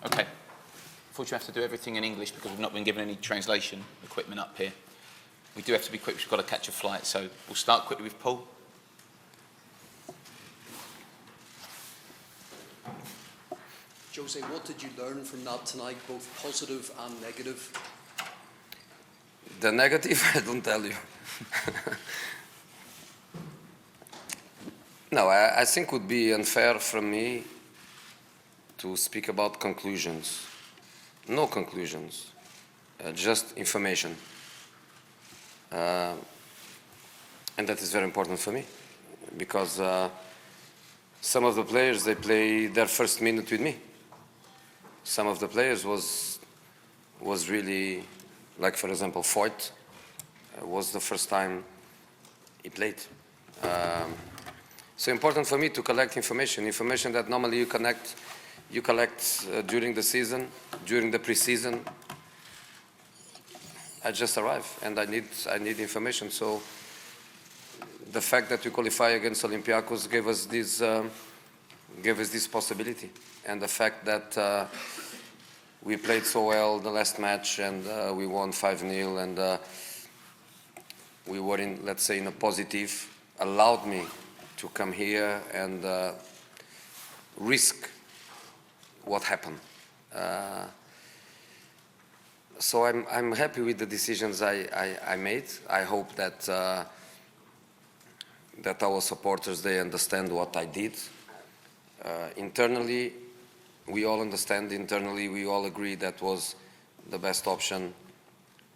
Okay. Unfortunately, we have to do everything in English because we've not been given any translation equipment up here. We do have to be quick, we've got to catch a flight, so we'll start quickly with Paul. Jose, what did you learn from that tonight, both positive and negative? The negative, I don't tell you. No, I think it would be unfair from me to speak about conclusions. No conclusions, just information. And that is very important for me, because some of the players, they play their first minute with me. Some of the players was really, like for example, Foyt was the first time he played. So important for me to collect information that normally you collect during the season, during the pre-season. I just arrived and I need information. So the fact that we qualify against Olympiacos gave us this possibility, and the fact that we played so well the last match and we won 5-0 and we were in, let's say, in a positive, allowed me to come here and risk what happened. So I'm happy with the decisions I made. I hope that that our supporters, they understand what I did. Internally, we all understand. Internally, we all agree that was the best option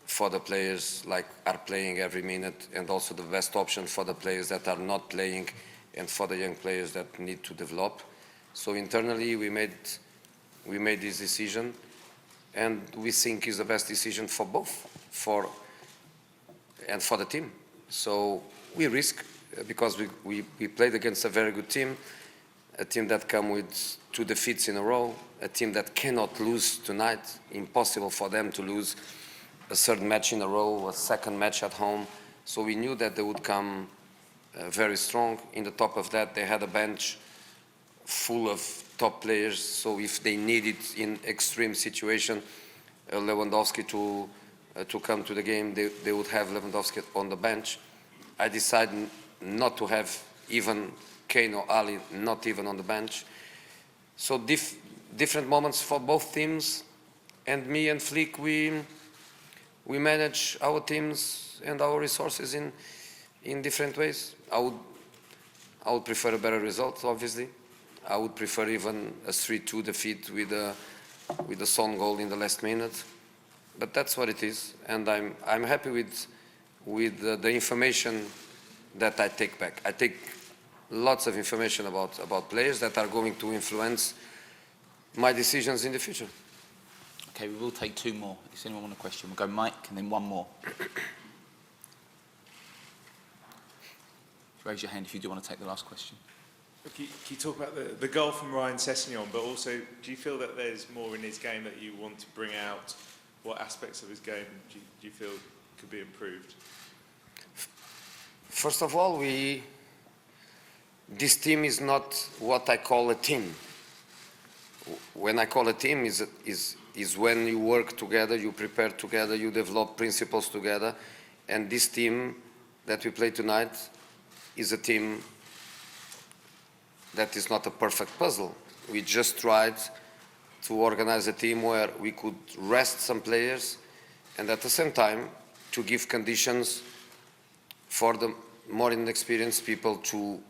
for the players like are playing every minute, and also the best option for the players that are not playing and for the young players that need to develop. So internally, we made this decision, and we think is the best decision for both, for the team. So we risk, because we played against a very good team, a team that come with 2 defeats in a row, a team that cannot lose tonight. Impossible for them to lose a 3rd match in a row, a 2nd match at home. So we knew that they would come very strong. In the top of that, they had a bench full of top players. So if they needed in extreme situation Lewandowski to come to the game, they would have Lewandowski on the bench. I decided not to have even Kane or Ali, not even on the bench. So different moments for both teams, and me and Flick, we manage our teams and our resources in different ways. I would prefer a better result, obviously. I would prefer even a 3-2 defeat with a Son goal in the last minute. But that's what it is, and I'm happy with the information that I take back. I take lots of information about players that are going to influence my decisions in the future. Okay, we will take 2 more. If anyone want a question, we'll go Mike and then 1 more. Raise your hand if you do want to take the last question. Can you talk about the goal from Ryan Sessegnon, but also do you feel that there's more in his game that you want to bring out? What aspects of his game do you feel could be improved? First of all, this team is not what I call a team. When I call a team is when you work together, you prepare together, you develop principles together, and this team that we play tonight is a team that is not a perfect puzzle. We just tried to organize a team where we could rest some players and at the same time to give conditions for the more inexperienced people to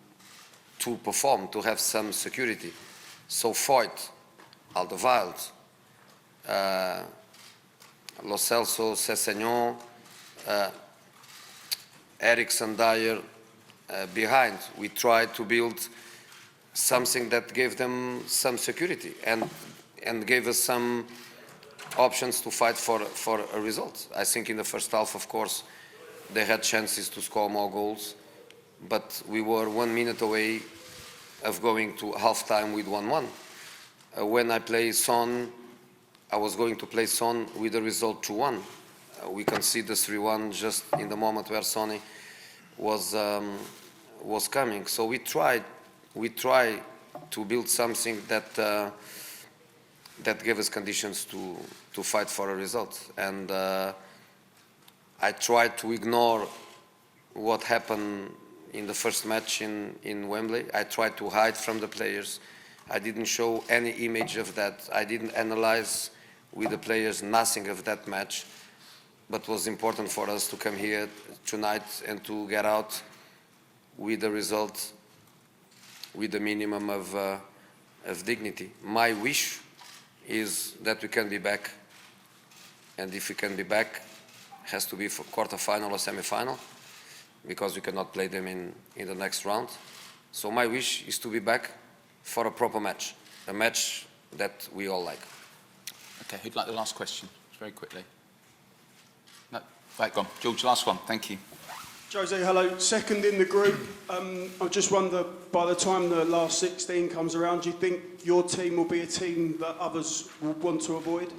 perform, to have some security. So Foyt, Alderweireld, Lo Celso, Sessegnon, Eriksen, Dyer behind. We tried to build something that gave them some security and gave us some options to fight for a result. I think in the first half, of course, they had chances to score more goals, but we were 1 minute away of going to half-time with 1-1. When I play Son, I was going to play Son with the result 2-1. We conceded 3-1 just in the moment where Sonny was coming. So we try to build something that gave us conditions to fight for a result. And I tried to ignore what happened in the first match in Wembley. I tried to hide from the players. I didn't show any image of that. I didn't analyze with the players nothing of that match. But it was important for us to come here tonight and to get out with the result, with the minimum of dignity. My wish is that we can be back. And if we can be back, it has to be for quarter-final or semi-final, because we cannot play them in the next round. So my wish is to be back for a proper match, a match that we all like. Okay, who'd like the last question? Very quickly. No, right, go on. George, last one. Thank you. Jose, hello. Second in the group. I just wonder, by the time the last 16 comes around, do you think your team will be a team that others will want to avoid?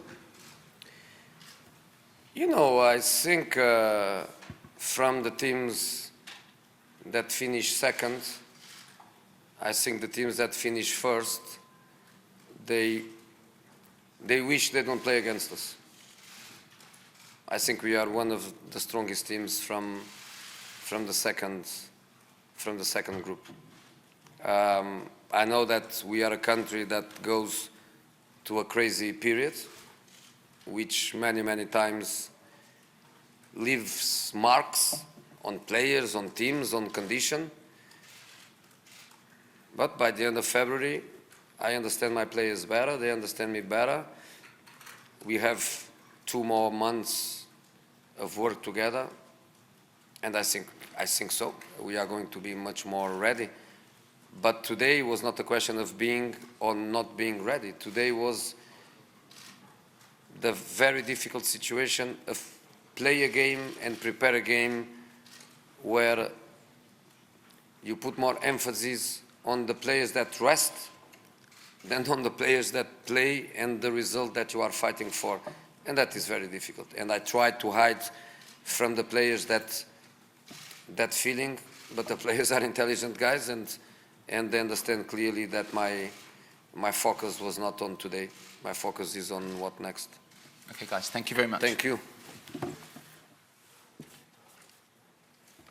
You know, I think from the teams that finish second, I think the teams that finish first, they wish they don't play against us. I think we are one of the strongest teams from the second group. I know that we are a country that goes to a crazy period, which many times leaves marks on players, on teams, on condition. But by the end of February, I understand my players better, they understand me better. We have 2 more months of work together, and I think so. We are going to be much more ready. But today was not a question of being or not being ready. Today was the very difficult situation of play a game and prepare a game where you put more emphasis on the players that rest than on the players that play and the result that you are fighting for. And that is very difficult. And I try to hide from the players that feeling, but the players are intelligent guys, and they understand clearly that my focus was not on today. My focus is on what next. Okay, guys, thank you very much. Thank you.